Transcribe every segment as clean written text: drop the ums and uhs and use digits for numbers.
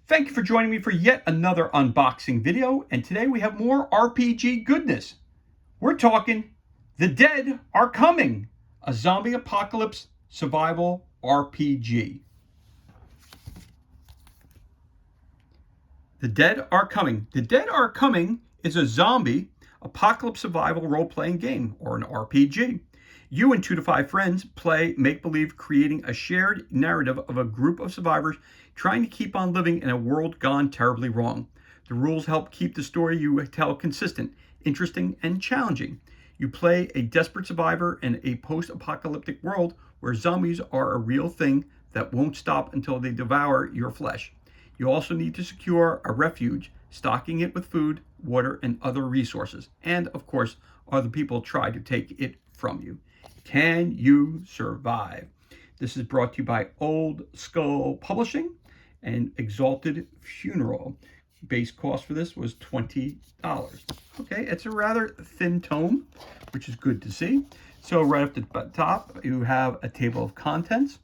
Thank you for joining me for yet another unboxing video, and today we have more RPG goodness. We're talking The Dead Are Coming, a zombie apocalypse survival RPG. The Dead Are Coming. The Dead Are Coming is a zombie apocalypse survival role-playing game, or an RPG. You and 2 to 5 friends play make-believe, creating a shared narrative of a group of survivors trying to keep on living in a world gone terribly wrong. The rules help keep the story you tell consistent, interesting, and challenging. You play a desperate survivor in a post-apocalyptic world where zombies are a real thing that won't stop until they devour your flesh. You also need to secure a refuge, stocking it with food, water, and other resources. And, of course, other people try to take it from you. Can you survive? This is brought to you by Old Skull Publishing and Exalted Funeral. Base cost for this was $20. Okay, it's a rather thin tome, which is good to see. So right up the top, you have a table of contents.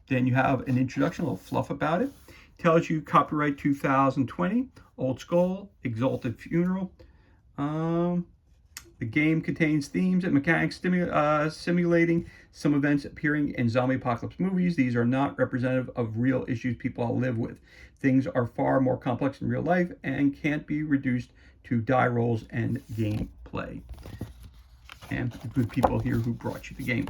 Then you have an introduction, a little fluff about it. Tells you copyright 2020, Old Skull, Exalted Funeral. The game contains themes and mechanics simulating some events appearing in zombie apocalypse movies. These are not representative of real issues people all live with. Things are far more complex in real life and can't be reduced to die rolls and gameplay. And the good people here who brought you the game.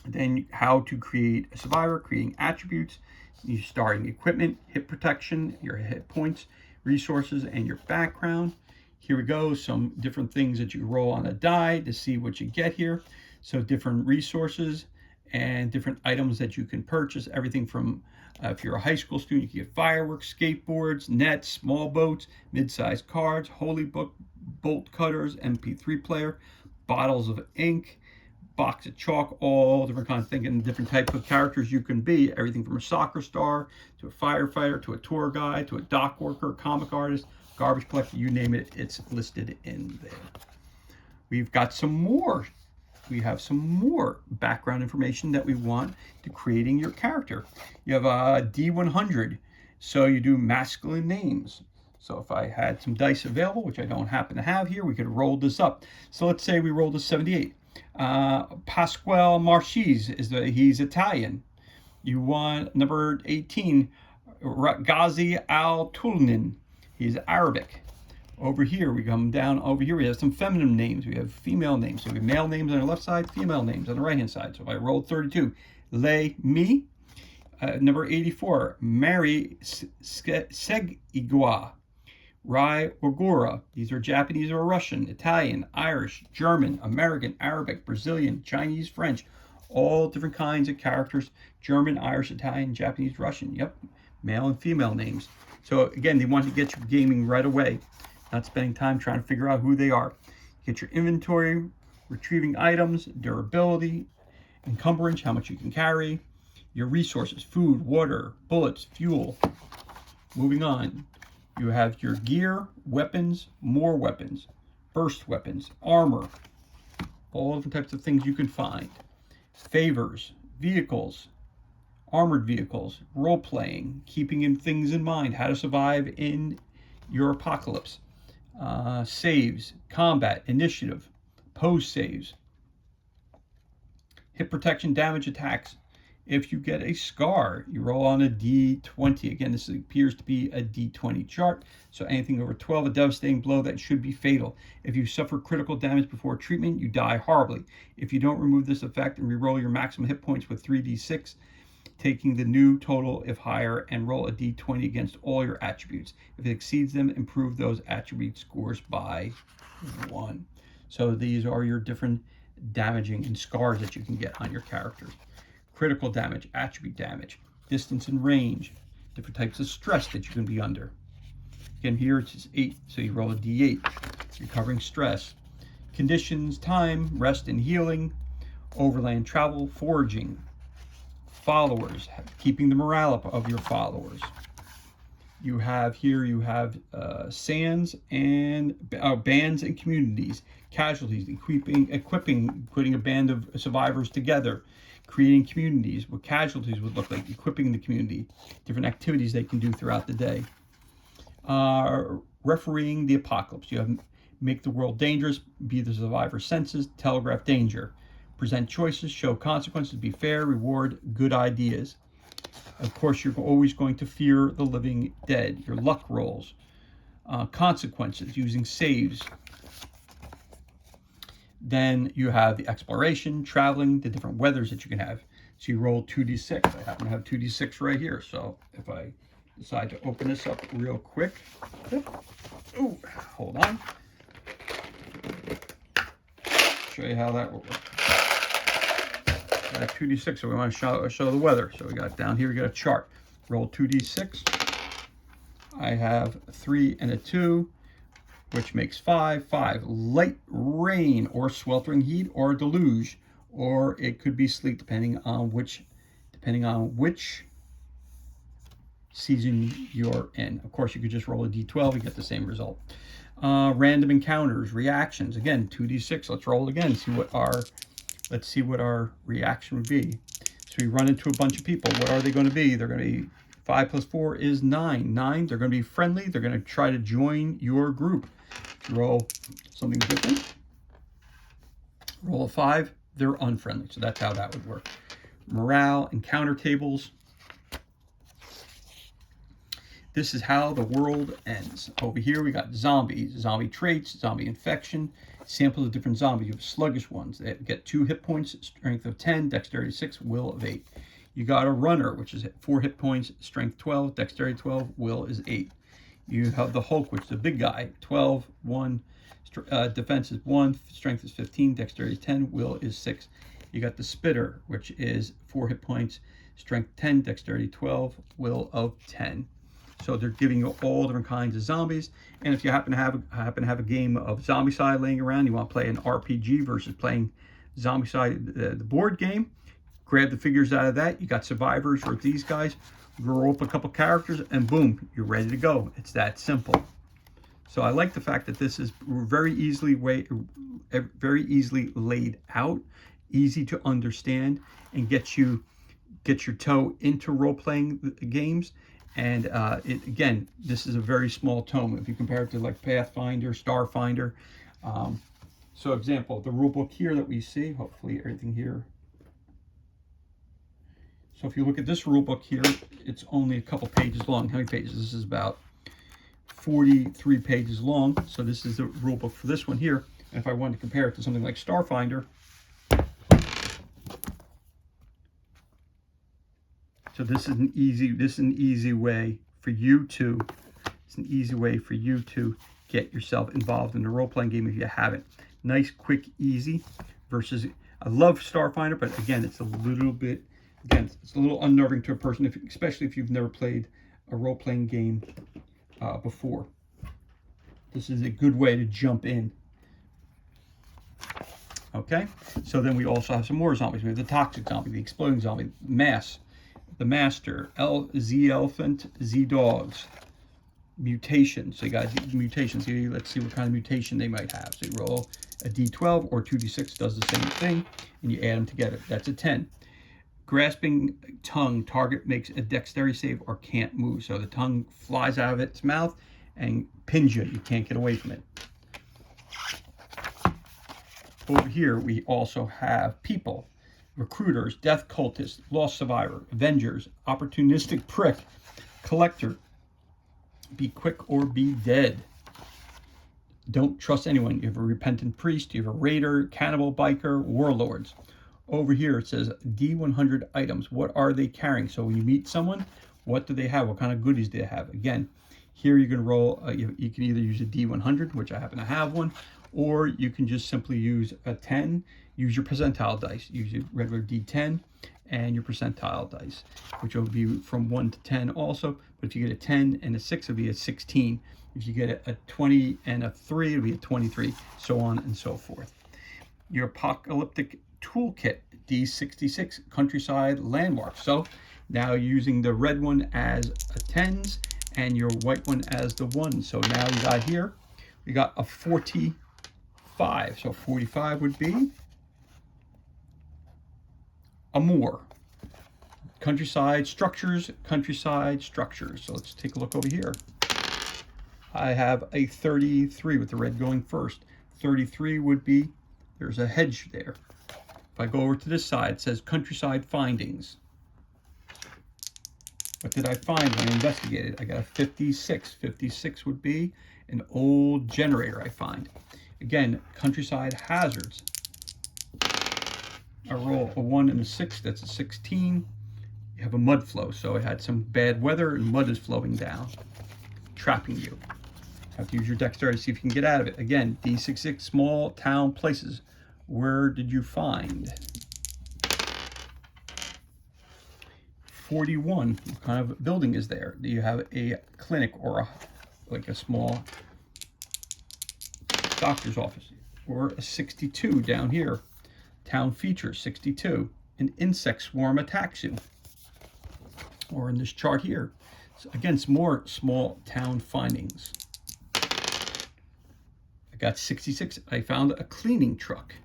Then how to create a survivor, creating attributes, your starting equipment, hit protection, your hit points, resources, and your background. Here we go, some different things that you roll on a die to see what you get here. So different resources and different items that you can purchase. Everything from, if you're a high school student, you can get fireworks, skateboards, nets, small boats, mid-sized cards, holy book, bolt cutters, MP3 player, bottles of ink, box of chalk, all different kinds of things, and different types of characters you can be. Everything from a soccer star, to a firefighter, to a tour guide, to a dock worker, comic artist, garbage collector, you name it, it's listed in there. We've got some more. We have some more background information that we want to creating your character. You have a D100, so you do masculine names. So if I had some dice available, which I don't happen to have here, we could roll this up. So let's say we rolled a 78. Pasquale Marchese, he's Italian. You want number 18, Ghazi Al-Tulnin. He's Arabic. Over here, we come down over here, we have some feminine names. We have female names. So we have male names on the left side, female names on the right-hand side. So if I rolled 32, Le Mi. Number 84, Mary Segigua. Rai Ogura. These are Japanese or Russian, Italian, Irish, German, American, Arabic, Brazilian, Chinese, French. All different kinds of characters. German, Irish, Italian, Japanese, Russian. Yep, male and female names. So again, they want to get you gaming right away, not spending time trying to figure out who they are. Get your inventory, retrieving items, durability, encumbrance, how much you can carry, your resources, food, water, bullets, fuel. Moving on, you have your gear, weapons, more weapons, burst weapons, armor, all different types of things you can find. Favors, vehicles, armored vehicles, role-playing, keeping things in mind, how to survive in your apocalypse, saves, combat, initiative, pose saves, hit protection, damage, attacks. If you get a scar, you roll on a D20. Again, this appears to be a D20 chart, so anything over 12, a devastating blow that should be fatal. If you suffer critical damage before treatment, you die horribly. If you don't remove this effect and re-roll your maximum hit points with 3d6, taking the new total if higher, and roll a d20 against all your attributes. If it exceeds them, improve those attribute scores by 1. So these are your different damaging and scars that you can get on your characters. Critical damage, attribute damage, distance and range, different types of stress that you can be under. Again, here it's 8, so you roll a d8. Recovering stress. Conditions, time, rest and healing, overland travel, foraging, followers, keeping the morale up of your followers. You have here, you have sands and bands and communities, casualties, equipping, putting a band of survivors together, creating communities, what casualties would look like, equipping the community, different activities they can do throughout the day. Refereeing the apocalypse. You have make the world dangerous, be the survivor's senses, telegraph danger. Present choices, show consequences, be fair, reward good ideas. Of course, you're always going to fear the living dead. Your luck rolls. Consequences, using saves. Then you have the exploration, traveling, the different weathers that you can have. So you roll 2d6. I happen to have 2d6 right here. So if I decide to open this up real quick. Ooh, hold on. Show you how that will work. Got 2d6, so we want to show the weather. So we got down here, we got a chart. Roll 2d6. I have 3 and a 2, which makes 5. 5. Light rain or sweltering heat or deluge, or it could be sleet, depending on which season you're in. Of course, you could just roll a d12, you get the same result. Random encounters, reactions. Again, 2d6. Let's roll again. Let's see what our reaction would be. So we run into a bunch of people. What are they going to be? They're going to be 5 plus 4 is 9. 9. They're going to be friendly. They're going to try to join your group. If you roll something different, roll a 5. They're unfriendly. So that's how that would work. Morale, encounter tables. This is how the world ends. Over here we got zombies, zombie traits, zombie infection, samples of different zombies. You have sluggish ones. They get 2 hit points, strength of 10, dexterity 6, will of 8. You got a runner, which is 4 hit points, strength 12, dexterity 12, will is 8. You have the Hulk, which is a big guy, 12, 1, defense is 1, strength is 15, dexterity 10, will is 6. You got the Spitter, which is 4 hit points, strength 10, dexterity 12, will of 10. So they're giving you all different kinds of zombies. And if you happen to have a game of Zombicide laying around, you want to play an RPG versus playing Zombicide, the board game, grab the figures out of that. You got survivors or these guys, roll up a couple characters, and boom, you're ready to go. It's that simple. So I like the fact that this is very easily laid out, easy to understand, and get your toe into role-playing games. And again, this is a very small tome if you compare it to like Pathfinder, Starfinder. So example, the rule book here that we see, hopefully everything here. So if you look at this rule book here, it's only a couple pages long. How many pages? This is about 43 pages long. So this is the rule book for this one here. And if I wanted to compare it to something like Starfinder, so this is an easy way for you to get yourself involved in the role-playing game if you haven't. Nice, quick, easy versus, I love Starfinder, but again, it's a little unnerving to a person, especially if you've never played a role-playing game before. This is a good way to jump in. Okay, so then we also have some more zombies. We have the toxic zombie, the exploding zombie, mass, the master, Z elephant, Z dogs, mutations. So you got mutations here. Let's see what kind of mutation they might have. So you roll a d12 or 2d6, does the same thing, and you add them together. That's a 10. Grasping tongue, target makes a dexterity save or can't move. So the tongue flies out of its mouth and pins you. You can't get away from it. Over here, we also have people. Recruiters, death cultist, lost survivor, avengers, opportunistic prick, collector, be quick or be dead. Don't trust anyone. You have a repentant priest, you have a raider, cannibal, biker, warlords. Over here it says D100 items. What are they carrying? So when you meet someone, what do they have? What kind of goodies do they have? Again, here you can roll, you can either use a D100, which I happen to have one, or you can just simply use a 10. Use your percentile dice. Use your regular D10 and your percentile dice, which will be from 1 to 10 also. But if you get a 10 and a 6, it'll be a 16. If you get a 20 and a 3, it'll be a 23, so on and so forth. Your apocalyptic toolkit, D66, countryside landmarks. So now using the red one as a 10s and your white one as the 1. So now we got here, we got a 45. So 45 would be a more. Countryside structures, countryside structures. So let's take a look over here. I have a 33 with the red going first. 33 would be, there's a hedge there. If I go over to this side, it says countryside findings. What did I find when I investigated? I got a 56. 56 would be an old generator I find. Again, countryside hazards. I roll a 1 and a 6, that's a 16. You have a mud flow, so it had some bad weather and mud is flowing down, trapping you. Have to use your dexterity to see if you can get out of it. Again, D66, small town places. Where did you find? 41, what kind of building is there? Do you have a clinic or like a small doctor's office? Or a 62 down here. Town features, 62. An insect swarm attacks you. Or in this chart here. So again, some more small town findings. I got 66. I found a cleaning truck.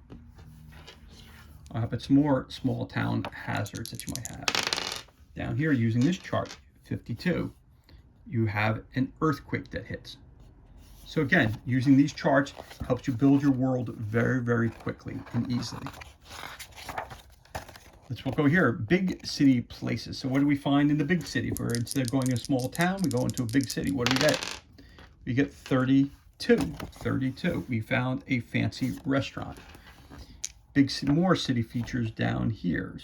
I have some more small town hazards that you might have. Down here, using this chart, 52, you have an earthquake that hits. So again, using these charts helps you build your world very, very quickly and easily. Let's go here, big city places. So what do we find in the big city? If we're instead of going to a small town, we go into a big city. What do we get? We get 32. 32. We found a fancy restaurant. Big city, more city features down here.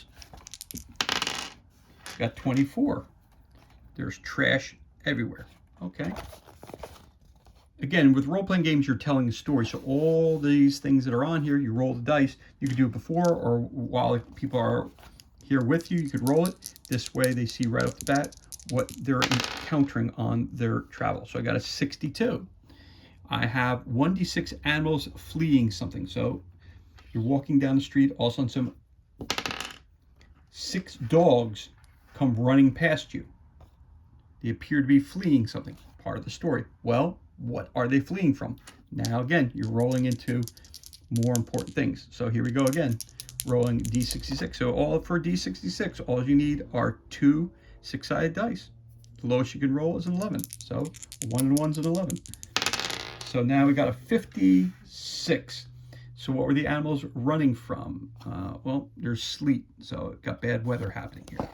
Got 24. There's trash everywhere. Okay. Again, with role-playing games, you're telling a story. So all these things that are on here, you roll the dice. You could do it before or while people are here with you. You could roll it. This way they see right off the bat what they're encountering on their travel. So I got a 62. I have 1d6 animals fleeing something. So you're walking down the street, all of a sudden some 6 dogs come running past you. They appear to be fleeing something, part of the story. Well, what are they fleeing from? Now again, you're rolling into more important things. So here we go again, rolling D66. So all for D66, all you need are 2 6-sided dice. The lowest you can roll is an 11. So 1 and 1's an 11. So now we got a 56. So what were the animals running from? Well, there's sleet, so it got bad weather happening here.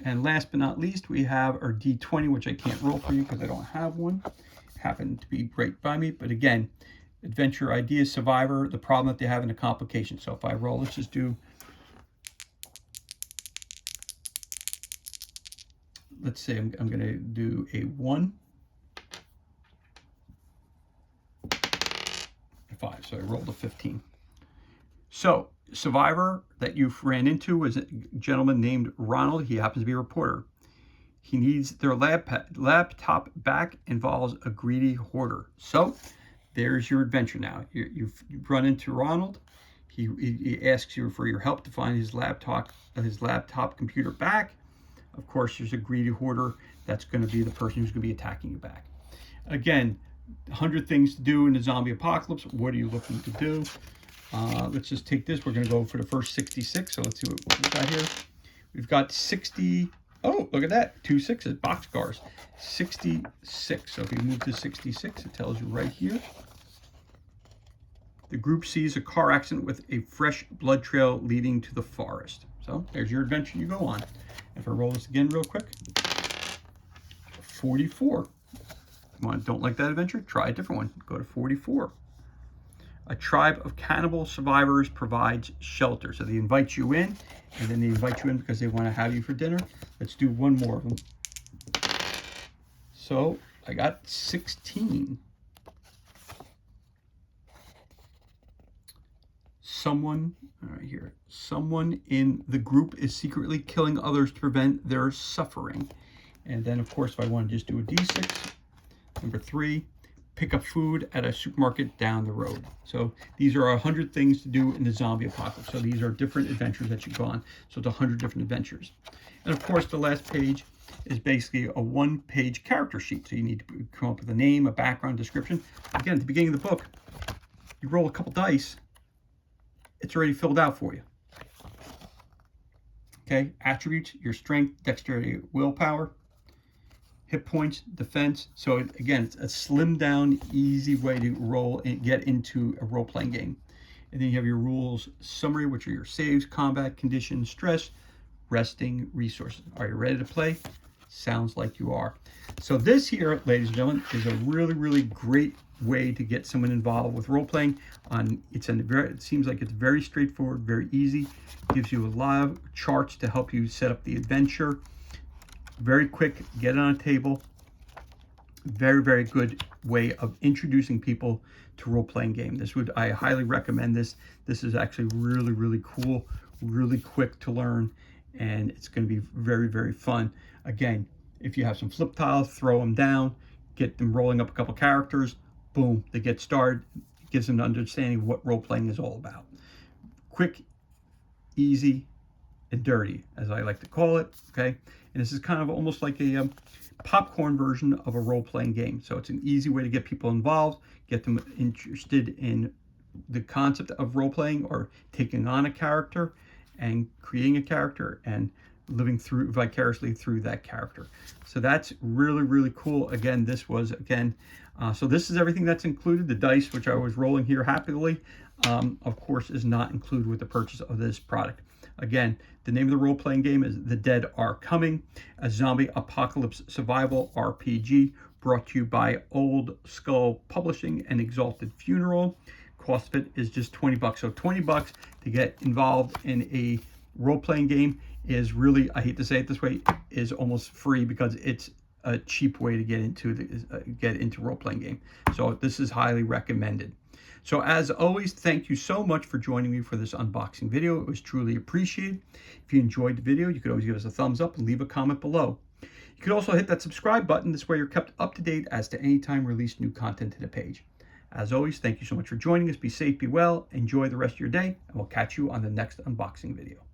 And last but not least, we have our D20, which I can't roll for you because I don't have one. Happened to be right by me. But again, adventure ideas, survivor, the problem that they have in the complication. So if I roll, let's just do, let's say I'm going to do a 1, a 5. So I rolled a 15. So survivor that you ran into was a gentleman named Ronald. He happens to be a reporter. He needs their laptop back, involves a greedy hoarder. So there's your adventure now. You've run into Ronald. He asks you for your help to find his laptop computer back. Of course, there's a greedy hoarder. That's going to be the person who's going to be attacking you back. Again, 100 things to do in the zombie apocalypse. What are you looking to do? Let's just take this. We're going to go for the first 66. So let's see what we've got here. We've got 60. Oh, look at that. 2 6s, boxcars. 66. So if you move to 66, it tells you right here. The group sees a car accident with a fresh blood trail leading to the forest. So there's your adventure you go on. If I roll this again real quick. 44. Don't like that adventure? Try a different one. Go to 44. A tribe of cannibal survivors provides shelter. So they invite you in, and then they invite you in because they want to have you for dinner. Let's do one more of them. So I got 16. Someone, all right here, someone in the group is secretly killing others to prevent their suffering. And then, of course, if I want to just do a D6, number 3. Pick up food at a supermarket down the road. So these are 100 things to do in the zombie apocalypse. So these are different adventures that you go on. So it's 100 different adventures. And of course, the last page is basically a 1-page character sheet. So you need to come up with a name, a background, description. Again, at the beginning of the book, you roll a couple dice. It's already filled out for you. Okay, attributes, your strength, dexterity, willpower, hit points, defense. So again, it's a slimmed down, easy way to roll and get into a role-playing game. And then you have your rules summary, which are your saves, combat, conditions, stress, resting, resources. Are you ready to play? Sounds like you are. So this here, ladies and gentlemen, is a really, really great way to get someone involved with role-playing. It seems like it's very straightforward, very easy. Gives you a lot of charts to help you set up the adventure. Very quick, get it on a table. Very, very good way of introducing people to role-playing game. I highly recommend this. This is actually really, really cool, really quick to learn, and it's going to be very, very fun. Again, if you have some flip tiles, throw them down, get them rolling up a couple characters, boom, they get started. It gives them an understanding of what role-playing is all about. Quick, easy, and dirty, as I like to call it, okay? And this is kind of almost like a popcorn version of a role-playing game. So it's an easy way to get people involved, get them interested in the concept of role-playing or taking on a character and creating a character and living through vicariously through that character. So that's really, really cool. Again, so this is everything that's included. The dice, which I was rolling here happily, of course, is not included with the purchase of this product. Again, the name of the role-playing game is The Dead Are Coming, a zombie apocalypse survival RPG brought to you by Old Skull Publishing and Exalted Funeral. Cost of it is just $20. So $20 to get involved in a role-playing game is really, I hate to say it this way, is almost free because it's a cheap way to get into role-playing game. So this is highly recommended. So as always, thank you so much for joining me for this unboxing video. It was truly appreciated. If you enjoyed the video, you could always give us a thumbs up and leave a comment below. You could also hit that subscribe button. This way you're kept up to date as to any time we release new content to the page. As always, thank you so much for joining us. Be safe, be well, enjoy the rest of your day, and we'll catch you on the next unboxing video.